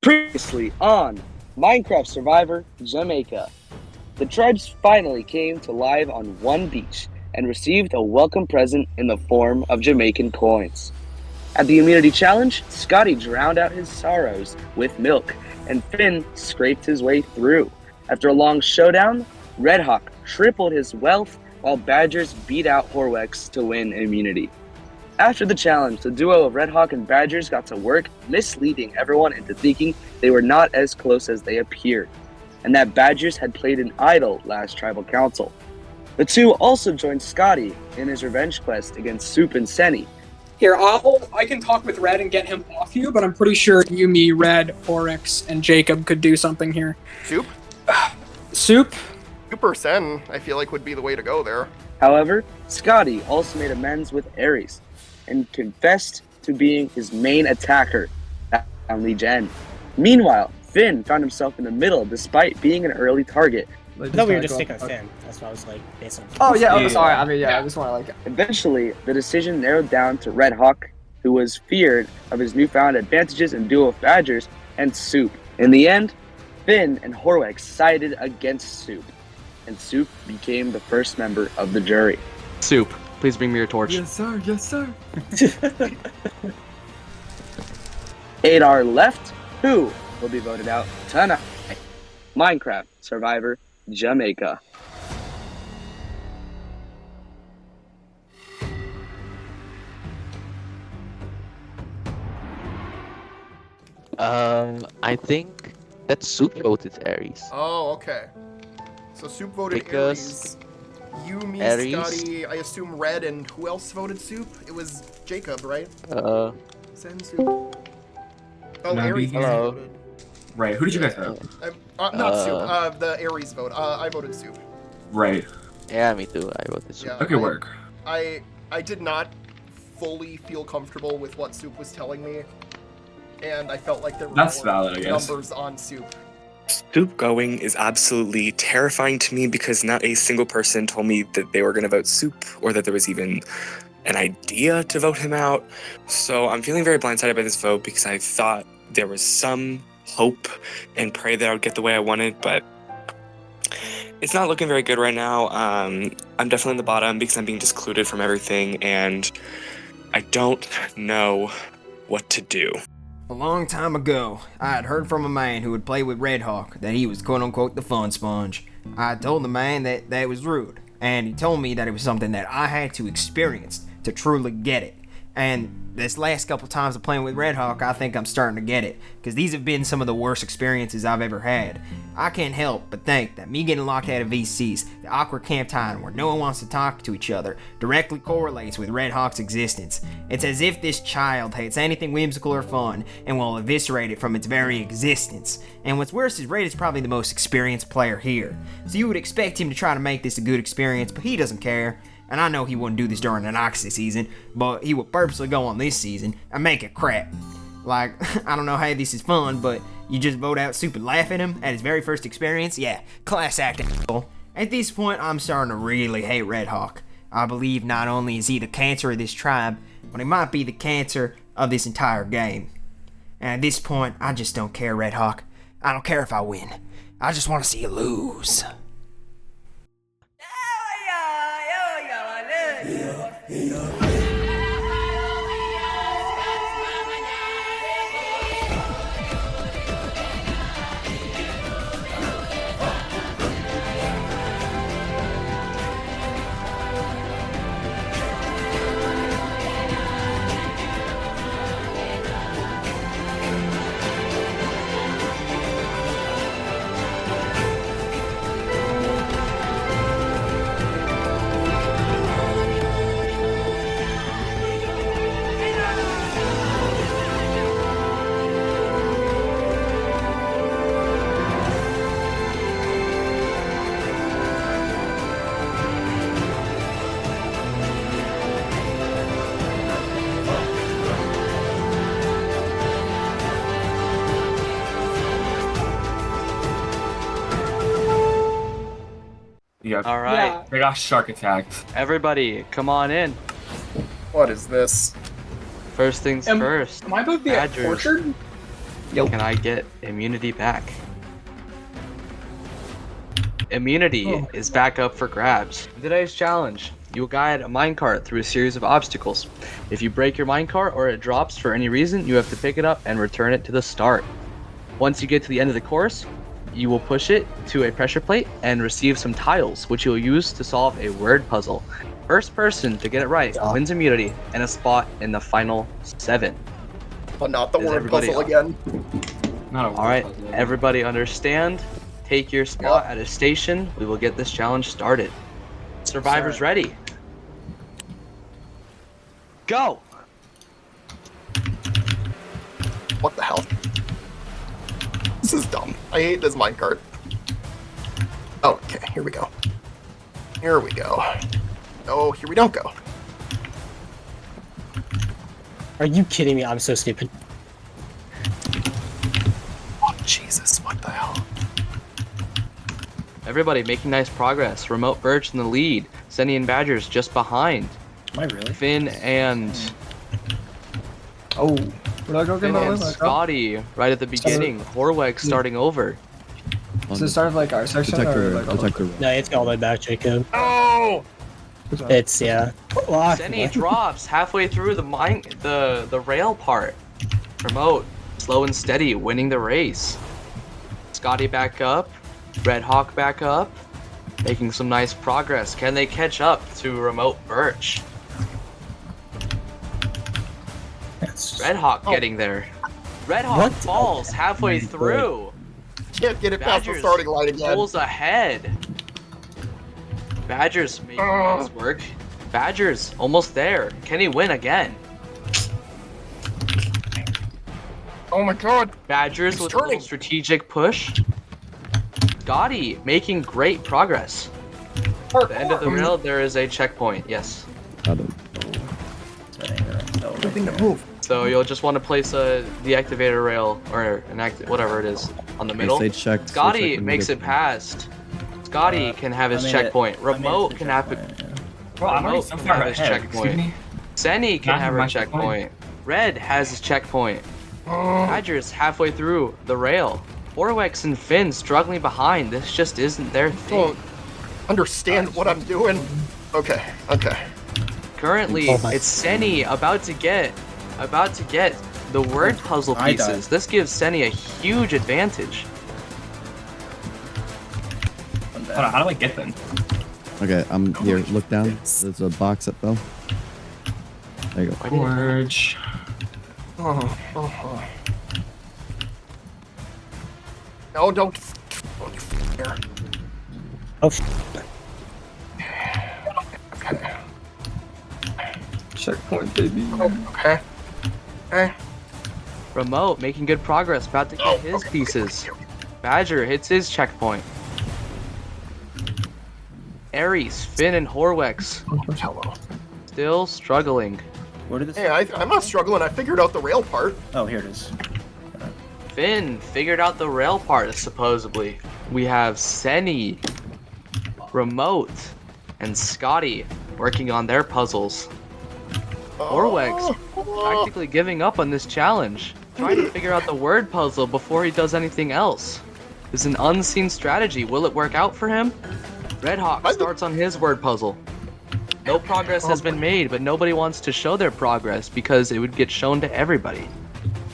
Previously on Minecraft Survivor Jamaica, the tribes finally came to live on one beach and received a welcome present in the form of Jamaican coins. At the immunity challenge, Scotty drowned out his sorrows with milk, and Finn scraped his way through. After a long showdown, RedHawk tripled his wealth while Badgers beat out Horwex to win immunity. After the challenge, the duo of RedHawk and Badgers got to work misleading everyone into thinking they were not as close as they appeared, and that Badgers had played an idol last tribal council. The two also joined Scotty in his revenge quest against Soup and Seny. Here, I can talk with Red and get him off you, but I'm pretty sure you, me, Red, Horwex, and Jacob could do something here. Soup? Soup? Soup or Sen, I feel like would be the way to go there. However, Scotty also made amends with Aries and confessed to being his main attacker on Liege End. Meanwhile, Finn found himself in the middle despite being an early target. I thought we were just sticking with Finn. That's why I was like, based on. Oh yeah, I'm sorry. I mean, yeah, I just want to Eventually, the decision narrowed down to RedHawk, who was feared of his newfound advantages in duo of Badgers, and Soup. In the end, Finn and Horwex sided against Soup, and Soup became the first member of the jury. Soup, please bring me your torch. Yes, sir. Yes, sir. Adar left, who will be voted out tonight. Minecraft Survivor Jamaica. I think that Soup voted Aries. Oh, okay. So Soup voted Because Aries. You, me, Aries. Scotty, I assume Red, and who else voted Soup? It was Jacob, right? Sen Soup. Oh, Nabi. Aries Hello. voted. Right. Who did you guys have? Not Soup. The Aries vote. I voted Soup. Right. Yeah, me too. I voted Soup. Yeah, Okay, work. I did not fully feel comfortable with what Soup was telling me, and I felt like there were That's more valid, I guess. numbers on Soup. Soup going is absolutely terrifying to me because not a single person told me that they were going to vote Soup or that there was even an idea to vote him out. So I'm feeling very blindsided by this vote because I thought there was some hope and pray that I would get the way I wanted, but it's not looking very good right now. I'm definitely in the bottom because I'm being discluded from everything and I don't know what to do. A long time ago, I had heard from a man who would play with RedHawk that he was quote-unquote the fun sponge. I told the man that was rude, and he told me that it was something that I had to experience to truly get it. And this last couple times of playing with RedHawk, I think I'm starting to get it, because these have been some of the worst experiences I've ever had. I can't help but think that me getting locked out of VCs, the awkward camp time where no one wants to talk to each other, directly correlates with RedHawk's existence. It's as if this child hates anything whimsical or fun, and will eviscerate it from its very existence. And what's worse is Red is probably the most experienced player here, so you would expect him to try to make this a good experience, but he doesn't care. And I know he wouldn't do this during an Oxy season, but he would purposely go on this season and make it crap. Like, I don't know how this is fun, but you just vote out Soup and laugh at him at his very first experience? Yeah, class act. At this point, I'm starting to really hate RedHawk. I believe not only is he the cancer of this tribe, but he might be the cancer of this entire game. And at this point, I just don't care, RedHawk. I don't care if I win. I just want to see you lose. Yeah. All right, Yeah. They got shark attacked. everybody, come on in. What is this? First things first. Am I about to be Badgers. tortured? Can I get immunity back? Immunity is back up for grabs. In today's challenge, you will guide a minecart through a series of obstacles. If you break your minecart or it drops for any reason, you have to pick it up and return it to the start. Once you get to the end of the course, you will push it to a pressure plate and receive some tiles, which you will use to solve a word puzzle. First person to get it right wins immunity and a spot in the final 7. But not the Is word everybody puzzle on? again. Not a All right, puzzle. everybody understand? Take your spot at a station. We will get this challenge started. Survivors ready? Go! What the hell? This is dumb. I hate this minecart. Okay, here we go. Here we go. Oh, here we don't go. Are you kidding me? I'm so stupid. Oh, Jesus, what the hell? Everybody making nice progress. Remote Birch in the lead. Seny and Badgers just behind. Am I really? Finn and Oh, where do I go again? Finn and Scotty right at the beginning. Horwex starting over. Is it start of like our section or like No, it's all the way back, Jacob. Oh! It's Seny drops halfway through the rail part. Remote, slow and steady, winning the race. Scotty back up. RedHawk back up. Making some nice progress. Can they catch up to Remote Birch? RedHawk getting there. RedHawk falls halfway through. Can't get it past the starting line again. Pulls ahead. Badgers making nice work. Badgers almost there. Can he win again? Oh my god. Badgers with a little strategic push. Scotty making great progress. At the end of the rail, there is a checkpoint. Yes. Nothing to move. So you'll just want to place a deactivator rail or whatever it is on the middle. Scotty makes it past. Scotty can have his checkpoint. Remote can have it. Bro, I'm already so far his ahead. checkpoint. Seny can have her checkpoint. Red has his checkpoint. Badgers halfway through the rail. Horwex and Finn struggling behind. This just isn't their thing. Don't understand what I'm doing. Okay, okay. Currently, it's Seny about to get the word puzzle pieces. This gives Seny a huge advantage. Hold on, how do I get them? Okay, I'm here. Look down. There's a box that fell. There you go. Forge. No, don't. Here. Okay. Checkpoint, baby. Okay. Okay. Remote making good progress, about to get his pieces. Badger hits his checkpoint. Aries, Finn, and Horwex Hello. still struggling. Where did this? Hey, I'm not struggling. I figured out the rail part. Oh, here it is. Finn figured out the rail part, supposedly. We have Seny, Remote, and Scotty working on their puzzles. Horwex practically giving up on this challenge, trying to figure out the word puzzle before he does anything else. It's an unseen strategy. Will it work out for him? RedHawk starts on his word puzzle. No progress has been made, but nobody wants to show their progress because it would get shown to everybody.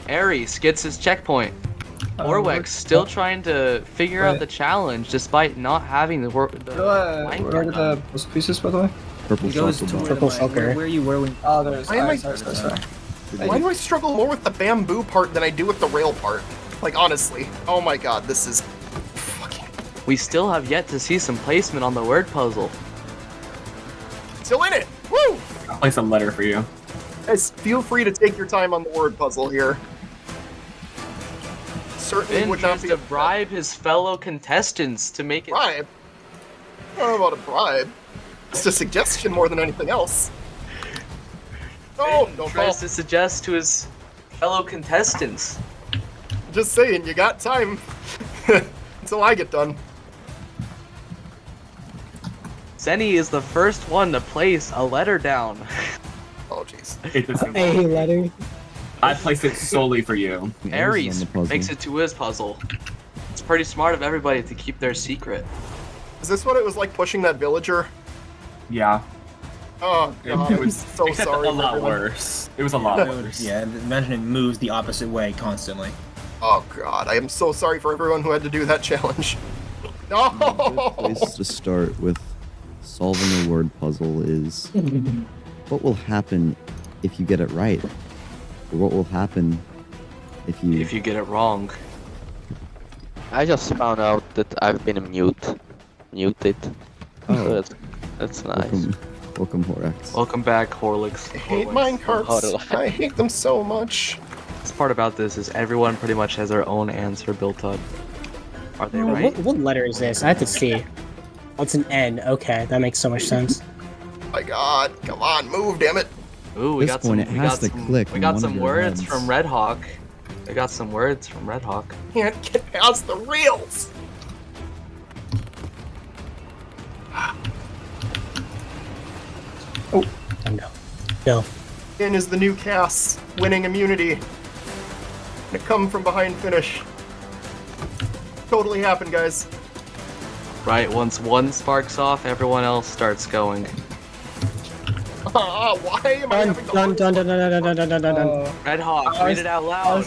Aries gets his checkpoint. Horwex still trying to figure out the challenge despite not having the Where did the puzzle pieces, by the way? Purple Shulker. Where are you? Where we? Oh, there's. Why am I- Sorry. Why do I struggle more with the bamboo part than I do with the rail part? Like, honestly. Oh my god, this is fucking... We still have yet to see some placement on the word puzzle. Still in it! Woo! I'll place a letter for you. Guys, feel free to take your time on the word puzzle here. Certainly Finn would not tries be to bribe his fellow contestants to make it. bribe. I don't know about a bribe. It's a suggestion more than anything else. No, don't fall. Tries to suggest to his fellow contestants. Just saying, you got time until I get done. Seny is the first one to place a letter down. Oh, jeez. I hate this. Hey, letter. I placed it solely for you. Aries makes it to his puzzle. It's pretty smart of everybody to keep their secret. Is this what it was like pushing that villager? Yeah. Oh god, It was so except sorry. a lot everyone. worse. It was a lot worse. Yeah, imagine it moves the opposite way constantly. Oh god, I am so sorry for everyone who had to do that challenge. A No! good place to start with solving a word puzzle is what will happen if you get it right, or what will happen if you get it wrong. I just found out that I've been muted. Oh. So that's nice. Welcome, Horwex. Welcome back, Horlicks. I hate minecarts. I hate them so much. The part about this is everyone pretty much has their own answer built up. Are they right? What letter is this? I have to see. Oh, it's an N. Okay, that makes so much sense. My god, come on, move, damn it. Ooh, we This got some. point, it We has got to some. click We in got one some of your words heads. from RedHawk. We got some words from RedHawk. Can't get past the reels. Oh no. No. In is the new Cass, winning immunity. Gonna come from behind finish. Totally happened, guys. Right. Once one sparks off, everyone else starts going. Why am I having to Dun. RedHawk, read it out loud.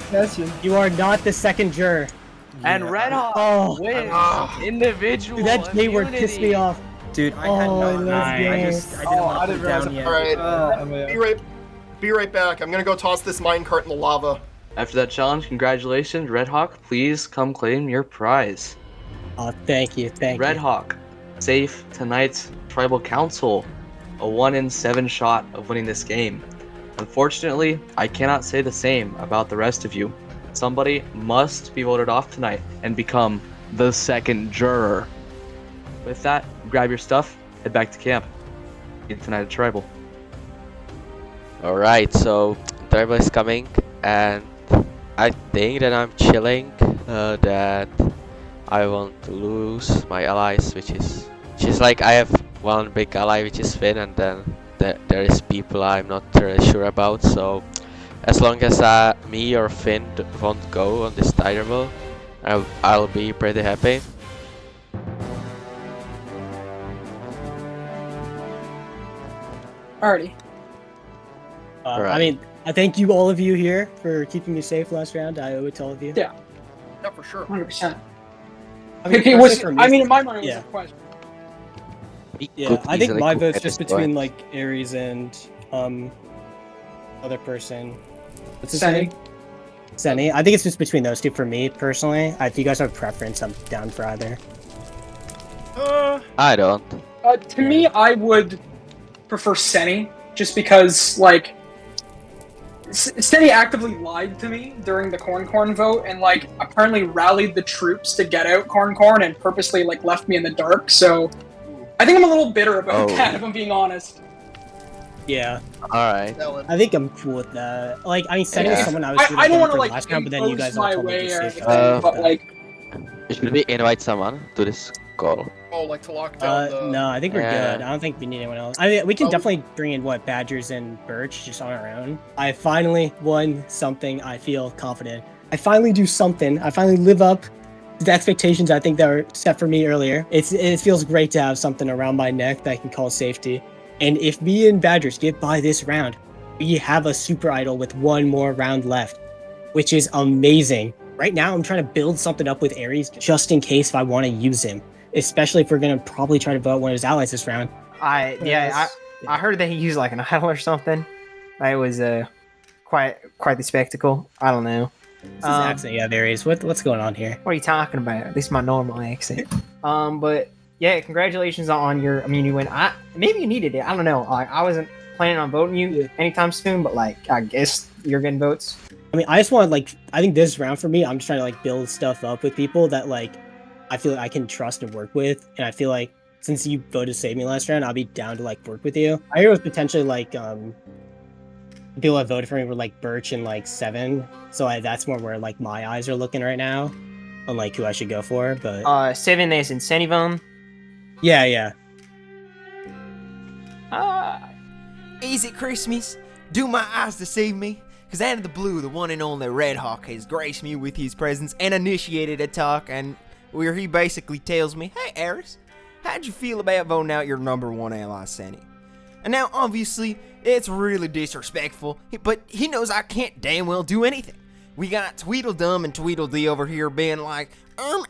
You are not the second juror. And RedHawk Oh. wins individual Dude, that J word immunity. pissed me off. Dude, I had Oh, no let's I go. didn't want to put it down yet. Alright, be right back. I'm gonna go toss this minecart in the lava. After that challenge, congratulations, RedHawk. Please come claim your prize. Oh, thank you. RedHawk, safe tonight's tribal council. A 1 in 7 shot of winning this game. Unfortunately, I cannot say the same about the rest of you. Somebody must be voted off tonight and become the second juror. With that, grab your stuff, head back to camp. Get tonight at tribal. Alright, so Tribal is coming, and I think that I'm chilling, that I want to lose my allies, which is like I have one big ally, which is Finn, and then there is people I'm not really sure about, so as long as me or Finn won't go on this tribal, I'll be pretty happy. Alrighty. Alright. I mean, I thank you, all of you here, for keeping me safe last round. I owe it to all of you. Yeah. Yeah, for sure. 100%. I mean, Okay, personally for me, in my mind, it was yeah. a question. Yeah, I think my vote's at just this between point. like Aries and other person. What's his Seny. name? Seny. I think it's just between those two for me personally. If you guys have a preference, I'm down for either. I don't. To me, I would prefer Seny, just because, like, Seny actively lied to me during the Corn vote, and, like, apparently rallied the troops to get out Corn and purposely, like, left me in the dark, so I think I'm a little bitter about that, if I'm being honest. Yeah. Alright. I think I'm cool with that. Like, I mean, Seny was someone I was I don't want to, for like, last round, but then you guys all my told me way to or stay anything, but, like, Should we invite someone to this call? Oh, like to lock down the... No, I think we're Yeah. good. I don't think we need anyone else. I mean, we can definitely bring in, Badgers and Birch just on our own. I finally won something. I feel confident. I finally do something. I finally live up to the expectations I think that were set for me earlier. It feels great to have something around my neck that I can call safety. And if me and Badgers get by this round, we have a super idol with one more round left, which is amazing. Right now, I'm trying to build something up with Aries just in case if I want to use him. Especially if we're gonna probably try to vote one of his allies this round. I heard that he used like an idol or something. It was quite the spectacle. I don't know. This is accent you have, Aries. What's going on here? What are you talking about? This is my normal accent. But yeah, congratulations on your immunity win. Maybe you needed it. I don't know. Like, I wasn't planning on voting you anytime soon, but like I guess you're getting votes. I mean, I just want I think this round for me, I'm just trying to build stuff up with people that I feel like I can trust and work with, and I feel like since you voted to save me last round, I'll be down to work with you. I hear it was potentially people that voted for me were Birch and 7, so that's more where my eyes are looking right now on who I should go for. But 7 is in SenyVan. Yeah. Is it Christmas? Do my eyes deceive me? Because out of the blue, the one and only RedHawk has graced me with his presence and initiated a talk, and where he basically tells me, "Hey, Eris, how'd you feel about voting out your number one ally, Seny?" And now, obviously, it's really disrespectful, but he knows I can't damn well do anything. We got Tweedledum and Tweedledee over here being like,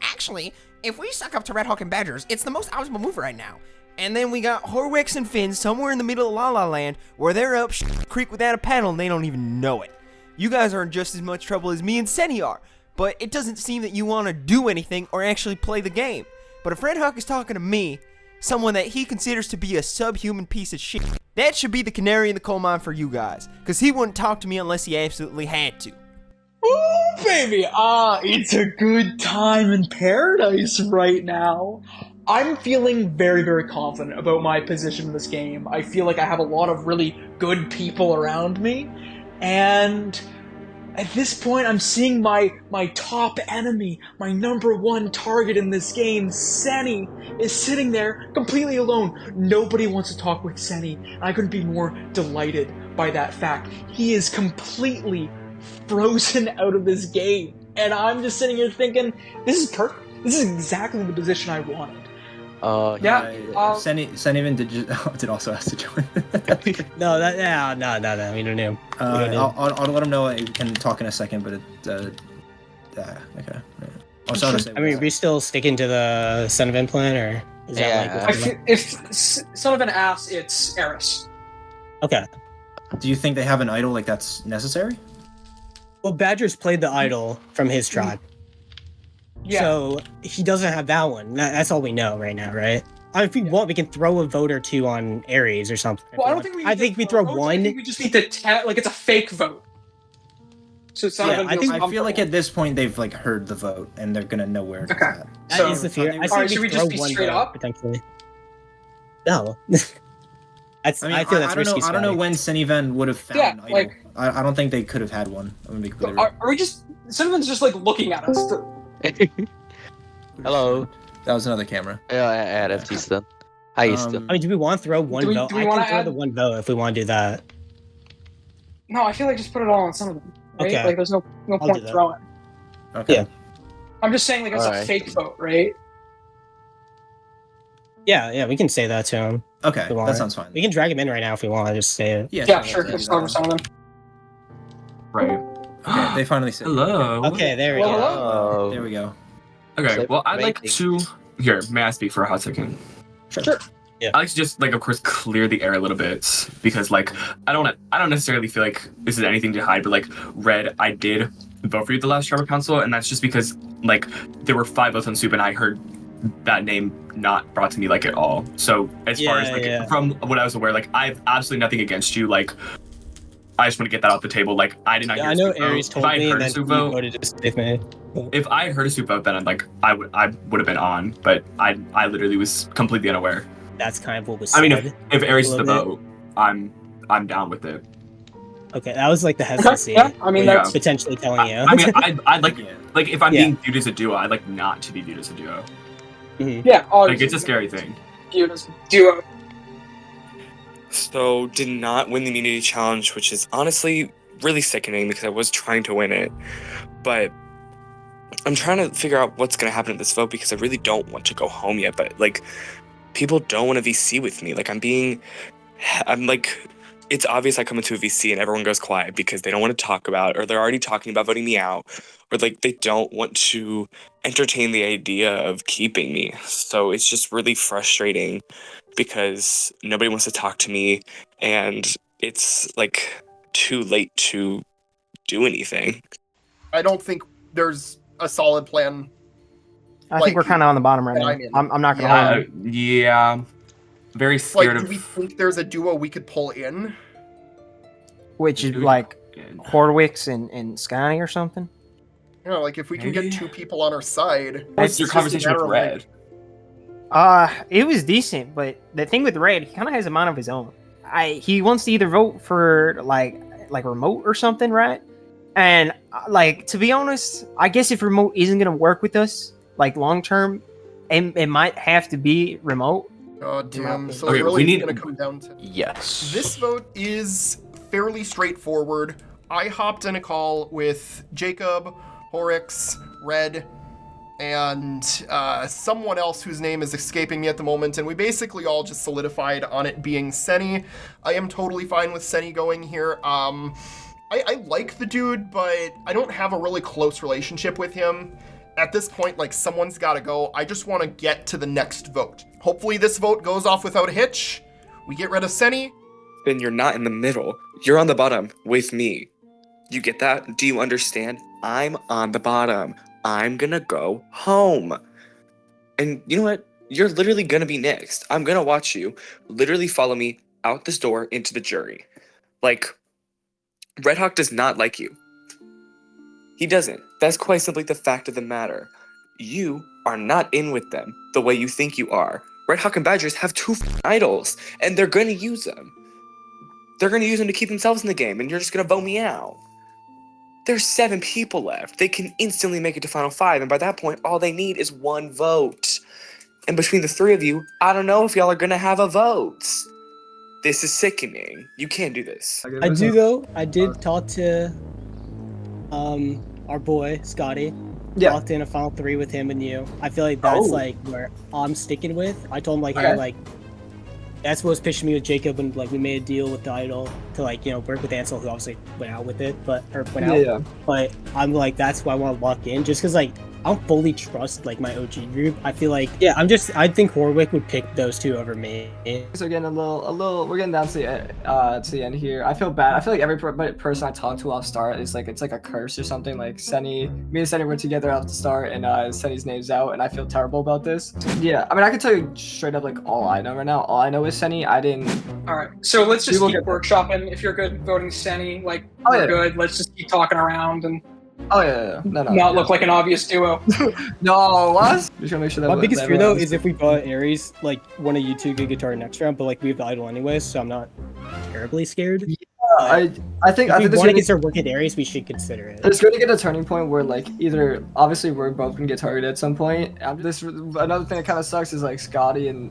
actually, if we suck up to RedHawk and Badgers, it's the most optimal move right now. And then we got Horwex and Finn somewhere in the middle of La La Land where they're up creek without a paddle and they don't even know it. You guys are in just as much trouble as me and Seny are, but it doesn't seem that you want to do anything or actually play the game. But if RedHawk is talking to me, someone that he considers to be a subhuman piece of shit, that should be the canary in the coal mine for you guys, because he wouldn't talk to me unless he absolutely had to. Ooh, baby, it's a good time in paradise right now. I'm feeling very, very confident about my position in this game. I feel like I have a lot of really good people around me, and at this point I'm seeing my top enemy, my number one target in this game, Seny, is sitting there completely alone. Nobody wants to talk with Seny, and I couldn't be more delighted by that fact. He is completely frozen out of this game, and I'm just sitting here thinking, this is perfect. This is exactly the position I wanted. SenyVan did also ask to join. No, we don't know. I'll let him know. We can talk in a second, but okay. Yeah. I mean, are we still sticking to the SenyVan plan, or is that if SenyVan asks, it's Eris. Okay. Do you think they have an idol that's necessary? Well, Badger's played the idol from his tribe. Yeah. So he doesn't have that one. That's all we know right now, right? If we want, we can throw a vote or two on Aries or something. Well, I don't think we. I think we throw one. I think we just need to it's a fake vote. So I feel like at this point they've heard the vote and they're gonna know where it's at. That is the fear. I think should we just be straight up? Potentially. No. I feel that's risky. I don't know when SenyVan would have found an idol. I don't think they could have had one. I'm gonna be clear. Are we just? SenyVan's just looking at us. Hello. That was another camera. Yeah, I added Easton. Hi, Easton. I mean, do we want to throw one vote? Do we want to throw the one vote if we want to do that. No, I feel like just put it all on some of them. Right? Okay. There's no point throwing. Okay. Yeah. I'm just saying it's a fake vote, right? Yeah, we can say that to him. Okay, that sounds fine. We can drag him in right now if we want to just say it. Yeah, sure. Just over some of them. Right. Okay, they finally said. Hello. Okay, there we go. Hello. There we go. Okay, well, I'd like to... Here, may I speak for a hot second? Sure. Yeah. I like to just, of course, clear the air a little bit, because, I don't necessarily feel like this is anything to hide, but, Red, I did vote for you at the last Tribal Council, and that's just because, there were 5 votes on Soup, and I heard that name not brought to me, at all. So, as far as, from what I was aware, I have absolutely nothing against you, I just want to get that off the table. I did not hear I know Aries told me that he voted to save me. If I had heard a Soup vote, then I would have been on, but I literally was completely unaware. That's kind of what was said. I mean, if Aries is the vote, I'm down with it. Okay, that was the hesitancy. Yeah, I mean, that's potentially telling you. I mean, I'd like if I'm being viewed as a duo, I'd like not to be viewed as a duo. Mm-hmm. Yeah, it's a scary thing. Viewed as a duo. So, did not win the immunity challenge, which is honestly really sickening because I was trying to win it. But I'm trying to figure out what's going to happen to this vote because I really don't want to go home yet. But, people don't want to VC with me. It's obvious I come into a VC and everyone goes quiet because they don't want to talk about it, or they're already talking about voting me out, or they don't want to entertain the idea of keeping me. So it's just really frustrating because nobody wants to talk to me and it's too late to do anything. I don't think there's a solid plan. I think we're kind of on the bottom right now. I'm not going to lie. Yeah. Very scared do we think there's a duo we could pull in? Which is Horwex and Scotty or something? If we can get 2 people on our side. What's your conversation with Red? It was decent, but the thing with Red, he kind of has a mind of his own. He wants to either vote for remote or something, right? And to be honest, I guess if remote isn't gonna work with us long term, it might have to be remote. Oh damn! So okay, really, it's gonna come down to yes. This vote is fairly straightforward. I hopped in a call with Jacob, Horwex, Red, and someone else whose name is escaping me at the moment, and we basically all just solidified on it being Seny. I am totally fine with Seny going here. I like the dude, but I don't have a really close relationship with him. At this point, like, someone's gotta go. I just want to get to the next vote. Hopefully this vote goes off without a hitch. We get rid of Seny. Then you're not in the middle. You're on the bottom with me. You get that? Do you understand? I'm on the bottom. I'm gonna go home. And you know what? You're literally gonna be next. I'm gonna watch you literally follow me out this door into the jury. Like, RedHawk does not like you. He doesn't. That's quite simply the fact of the matter. You are not in with them the way you think you are. RedHawk and Badgers have two idols, and they're gonna use them. They're gonna use them to keep themselves in the game, and you're just gonna vote me out. There's 7 people left. They can instantly make it to Final 5, and by that point, all they need is 1 vote. And between the 3 of you, I don't know if y'all are gonna have a vote. This is sickening. You can't do this. I do though. I did talk to our boy Scotty. Yeah. Talked in a final 3 with him and you. I feel like that's like where I'm sticking with. I told him like, hey, like that's what was pitching me with Jacob when like we made a deal with the idol to like, you know, work with Ansul, who obviously went out with it, but But I'm like, that's why I want to lock in, just because like I don't fully trust like my OG group. I feel like I think Horwex would pick those 2 over me. So getting a little, we're getting down to the end here. I feel bad. I feel like every person I talk to off start is like it's like a curse or something. Like me and Seny were together off the start, and Seny's name's out, and I feel terrible about this. Yeah, I mean I can tell you straight up like all I know right now. All I know is Seny. I didn't. All right, so let's just keep workshopping. If you're good voting Seny, like we're good. Let's just keep talking around and. Not look like an obvious duo. No, what? Just gonna make sure that my biggest fear though is if we bought Aries, like one of you 2 get guitar next round, but like we have the idol anyways, so I'm not terribly scared. I think if we want to get started working at Aries, we should consider it. It's going to get a turning point where like either obviously we're both gonna get targeted at some point. Another thing that kind of sucks is like Scotty and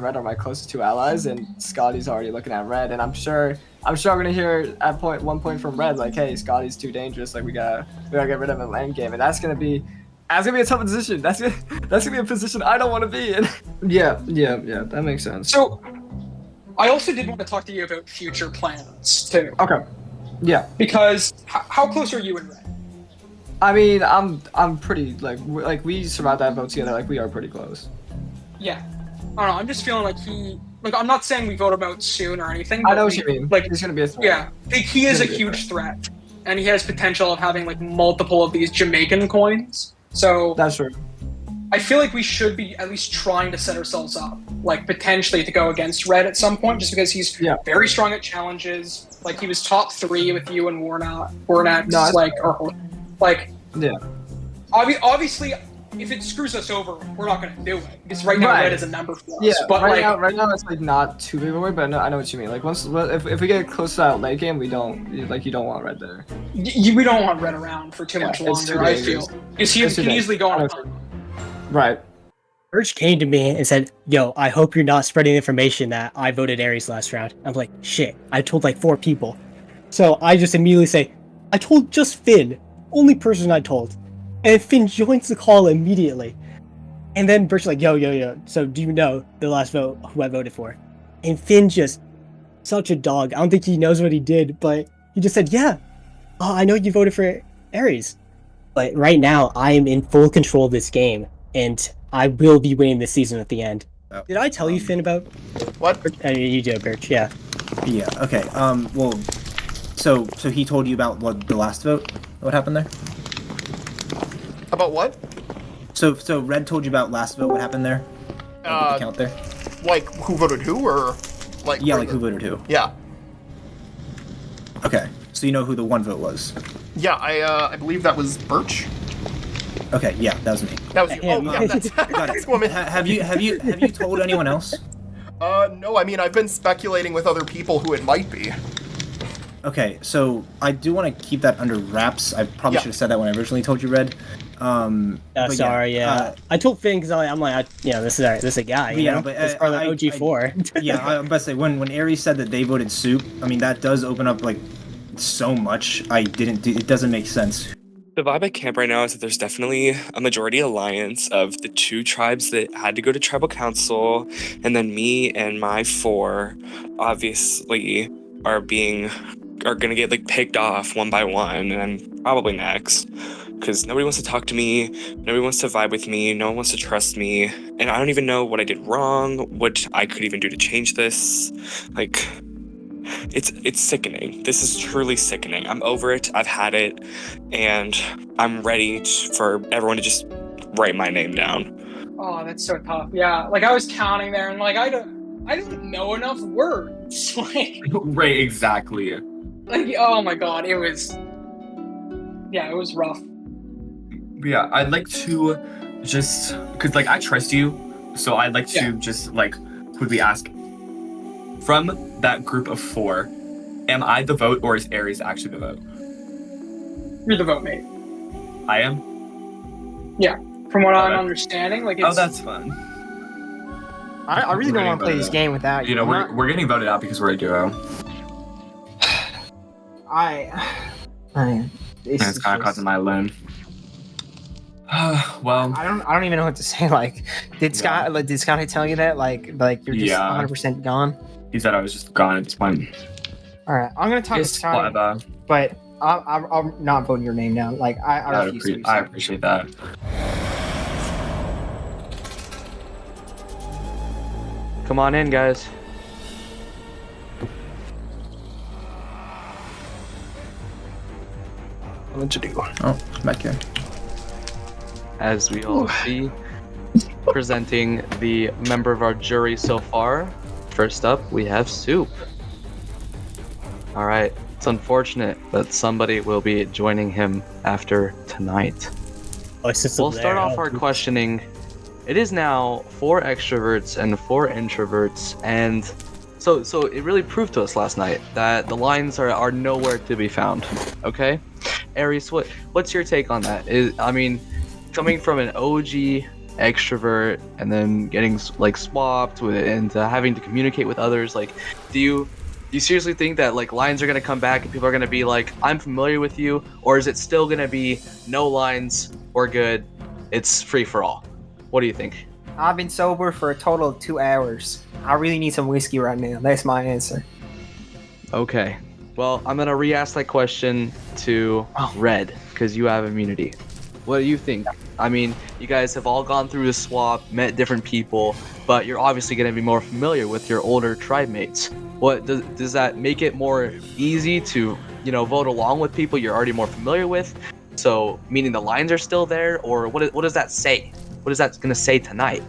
Red are my closest 2 allies, and Scotty's already looking at Red, and I'm sure I'm gonna hear at one point from Red like, hey, Scotty's too dangerous, like we gotta get rid of him in lane game, and that's gonna be a tough position. That's gonna be a position I don't want to be in. Yeah, that makes sense. So I also did want to talk to you about future plans too. Okay. Yeah. Because how close are you and Red? I mean, I'm pretty like we survived that vote together. Like we are pretty close. Yeah. I don't know. I'm just feeling like I'm not saying we vote him out soon or anything. I know what you mean. Like he's gonna be a threat. Yeah. He is a huge threat, and he has potential of having like multiple of these Jamaican coins. So that's true. I feel like we should be at least trying to set ourselves up, like potentially to go against Red at some point, just because he's very strong at challenges. Like he was top 3 with you and Warnox, obviously, if it screws us over, we're not gonna do it because right now Red is a number for us. Yeah, but right now it's like not too big of a way, but I know what you mean. Like if we get close to that late game, we don't you don't want Red there. We don't want Red around for too much longer. I feel because he can easily go on. Right. Birch came to me and said, yo, I hope you're not spreading information that I voted Aries last round. I'm like, shit, I told like 4 people. So I just immediately say, I told just Finn, only person I told. And Finn joins the call immediately. And then Birch's like, yo, so do you know the last vote who I voted for? And Finn just, such a dog. I don't think he knows what he did, but he just said, yeah, I know you voted for Aries. But right now, I am in full control of this game. And I will be winning this season at the end. Oh. Did I tell you, Finn, about what? You did, Birch. Yeah. Yeah. Okay. Well, so he told you about what the last vote? What happened there? About what? So Red told you about last vote. What happened there? The count there. Like who voted who, or like? Yeah, like who voted who. Yeah. Okay. So you know who the 1 vote was? Yeah, I believe that was Birch. Okay, yeah, that was me. That was you. Oh, yeah, that's got it. Have you told anyone else? No. I mean, I've been speculating with other people who it might be. Okay, so I do want to keep that under wraps. I probably should have said that when I originally told you, Red. Sorry. I told Finn because I'm like, this is a guy. You know? But it's part of OG4. Yeah, I'm about to say when Aries said that they voted Soup. I mean, that does open up like so much, it doesn't make sense. The vibe at camp right now is that there's definitely a majority alliance of the 2 tribes that had to go to tribal council, and then me and my 4 obviously are gonna get like picked off one by one, and probably next, because nobody wants to talk to me, nobody wants to vibe with me, no one wants to trust me, and I don't even know what I did wrong, what I could even do to change this. Like, it's sickening. This is truly sickening. I'm over it. I've had it, and I'm ready for everyone to just write my name down. Oh, that's so tough. Yeah, like I was counting there, and like I don't know enough words. Like, Right, exactly. like oh my god, it was rough. But yeah, I'd like to just, because like I trust you, so I'd like to just like quickly ask, from that group of 4, am I the vote or is Aries actually the vote? You're the vote, mate. I am? Yeah, from what I'm understanding, like it's... Oh, that's fun. I really don't want to play this game without you. You know, we're getting voted out because we're a duo. It's kind of causing my limb. Well, I don't even know what to say. Like, did Scotty tell you that? Like you're just 100% gone? He said I was just gone at this point. All right, I'm gonna talk to Scotty, but I'm not voting your name down. Like, I refuse to. I appreciate that. Come on in, guys. What to do? Oh, back here. As we all see, presenting the member of our jury so far. First up, we have Soup. Alright, it's unfortunate, but somebody will be joining him after tonight. We'll start off our questioning. It is now 4 extroverts and 4 introverts, and so it really proved to us last night that the lines are nowhere to be found. Okay? Aries, what's your take on that? I mean, coming from an OG extrovert and then getting like swapped with and having to communicate with others, like, do you seriously think that like lines are gonna come back and people are gonna be like, I'm familiar with you, or is it still gonna be no lines, we're good, it's free for all? What do you think? I've been sober for a total of 2 hours. I really need some whiskey right now. That's my answer. Okay, well, I'm gonna re-ask that question to Red, because you have immunity. What do you think? I mean, you guys have all gone through the swap, met different people, but you're obviously going to be more familiar with your older tribe mates. What does that make it more easy to, vote along with people you're already more familiar with? So, meaning the lines are still there, or what does that say? What is that going to say tonight?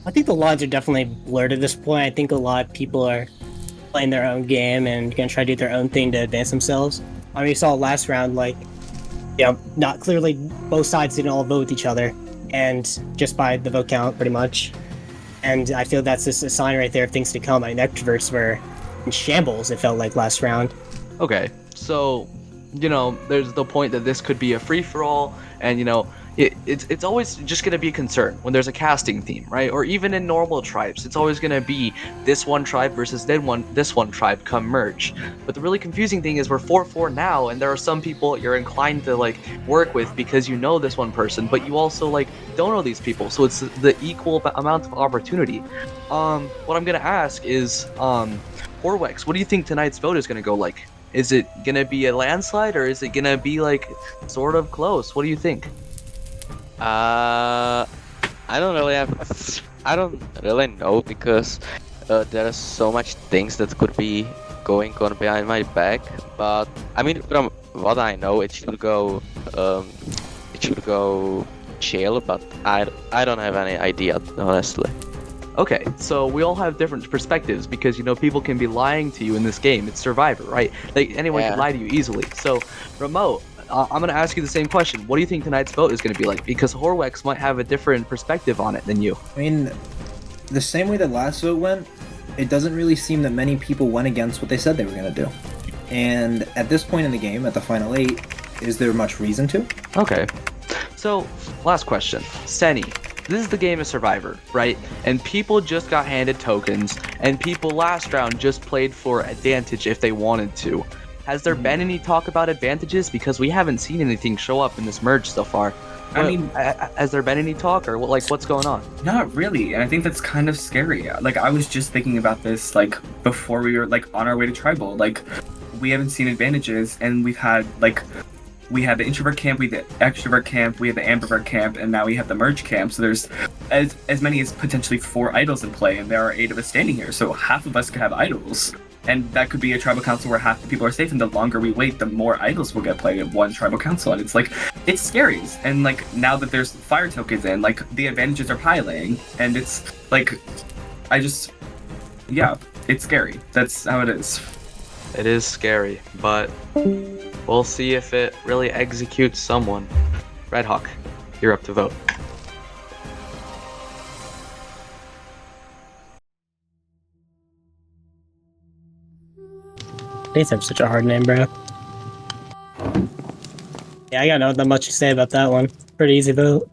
I think the lines are definitely blurred at this point. I think a lot of people are playing their own game and going to try to do their own thing to advance themselves. I mean, you saw last round, like, not clearly, both sides didn't all vote with each other, and just by the vote count, pretty much. And I feel that's just a sign right there of things to come. I mean, extroverts were in shambles, it felt like, last round. Okay, so, there's the point that this could be a free-for-all, and, it's always just going to be a concern when there's a casting theme, right? Or even in normal tribes, it's always going to be this one tribe versus this one tribe come merge. But the really confusing thing is we're 4-4 now, and there are some people you're inclined to like work with because you know this one person, but you also like don't know these people. So it's the equal amount of opportunity. What I'm going to ask is, Horwex, what do you think tonight's vote is going to go like? Is it going to be a landslide, or is it going to be like sort of close? What do you think? I don't really know, because there are so much things that could be going on behind my back. But I mean, from what I know, it should go chill. But I don't have any idea, honestly. Okay, so we all have different perspectives because, people can be lying to you in this game. It's Survivor, right? Like, anyone can lie to you easily. So, Remote, I'm going to ask you the same question. What do you think tonight's vote is going to be like? Because Horwex might have a different perspective on it than you. I mean, the same way the last vote went, it doesn't really seem that many people went against what they said they were going to do. And at this point in the game, at the final 8, is there much reason to? Okay. So, last question. Seny, this is the game of Survivor, right? And people just got handed tokens, and people last round just played for advantage if they wanted to. Has there been any talk about advantages? Because we haven't seen anything show up in this merge so far. I mean, has there been any talk, or what's going on? Not really, and I think that's kind of scary. Like, I was just thinking about this, like, before we were, like, on our way to Tribal. Like, we haven't seen advantages, and we've had, like, we had the introvert camp, we had the extrovert camp, we had the ambivert camp, and now we have the merge camp. So there's as many as potentially 4 idols in play, and there are 8 of us standing here, so half of us could have idols. And that could be a tribal council where half the people are safe, and the longer we wait, the more idols will get played at one tribal council. And it's like, it's scary. And like, now that there's fire tokens in, like, the advantages are piling, and it's like, yeah, it's scary. That's how it is. It is scary, but we'll see if it really executes someone. RedHawk, you're up to vote. They have such a hard name, bro. Yeah, I got not that much to say about that one. Pretty easy vote.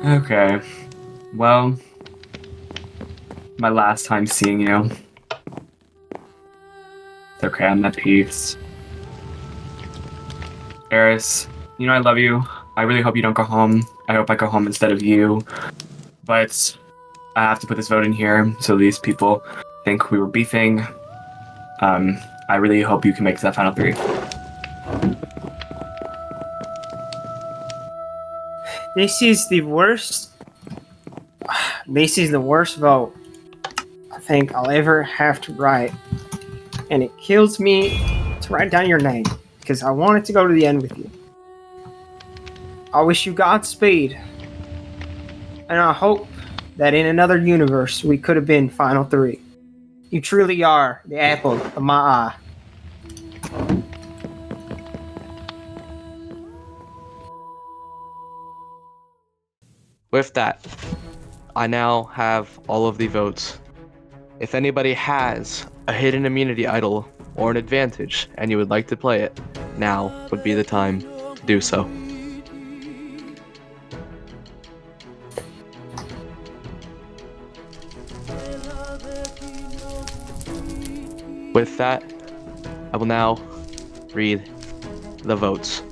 Okay. Well, my last time seeing you. It's okay, I'm at peace. Eris, you know I love you. I really hope you don't go home. I hope I go home instead of you. But I have to put this vote in here so these people think we were beefing. I really hope you can make that final 3. This is the worst. This is the worst vote I think I'll ever have to write. And it kills me to write down your name, because I wanted to go to the end with you. I wish you Godspeed. And I hope that in another universe we could have been Final 3. You truly are the apple of my eye. With that, I now have all of the votes. If anybody has a hidden immunity idol or an advantage and you would like to play it, now would be the time to do so. With that, I will now read the votes.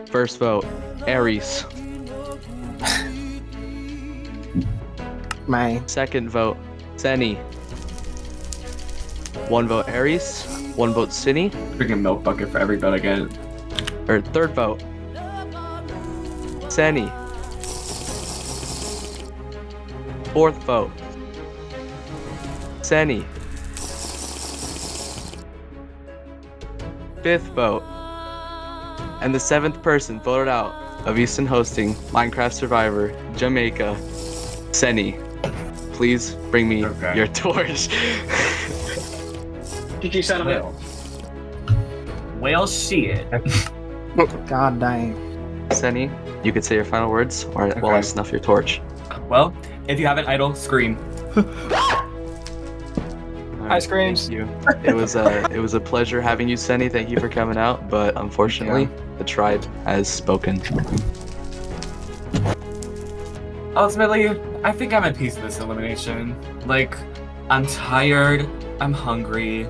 First vote, Aries. Second vote, Seny. 1 vote Aries, 1 vote Seny. Freaking milk bucket for every vote I get. Or third vote, Seny. 4th vote, Seny. 5th vote, and the 7th person voted out of Easton hosting Minecraft Survivor Jamaica, Seny. Please bring me your torch. GG sentiment. Well, shit. God damn. Seny, you could say your final words, or while I snuff your torch. Well, if you have an idol, scream. Ice creams. Thank you. It was a pleasure having you, Seny. Thank you for coming out, but unfortunately, the tribe has spoken. Ultimately, I think I'm at peace with this elimination. Like, I'm tired, I'm hungry,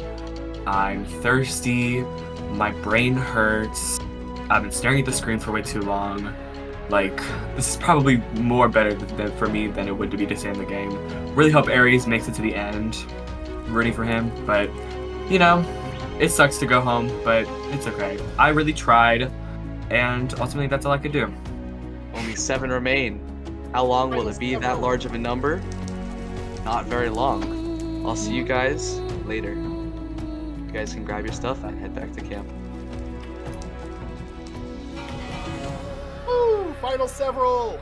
I'm thirsty, my brain hurts, I've been staring at the screen for way too long. Like, this is probably more better for me than it would to be to stay in the game. Really hope Aries makes it to the end. I'm rooting for him, but, you know, it sucks to go home, but it's okay. I really tried, and ultimately that's all I could do. Only 7 remain. How long will it be that large of a number? Not very long. I'll see you guys later. You guys can grab your stuff and head back to camp. Woo! Final several!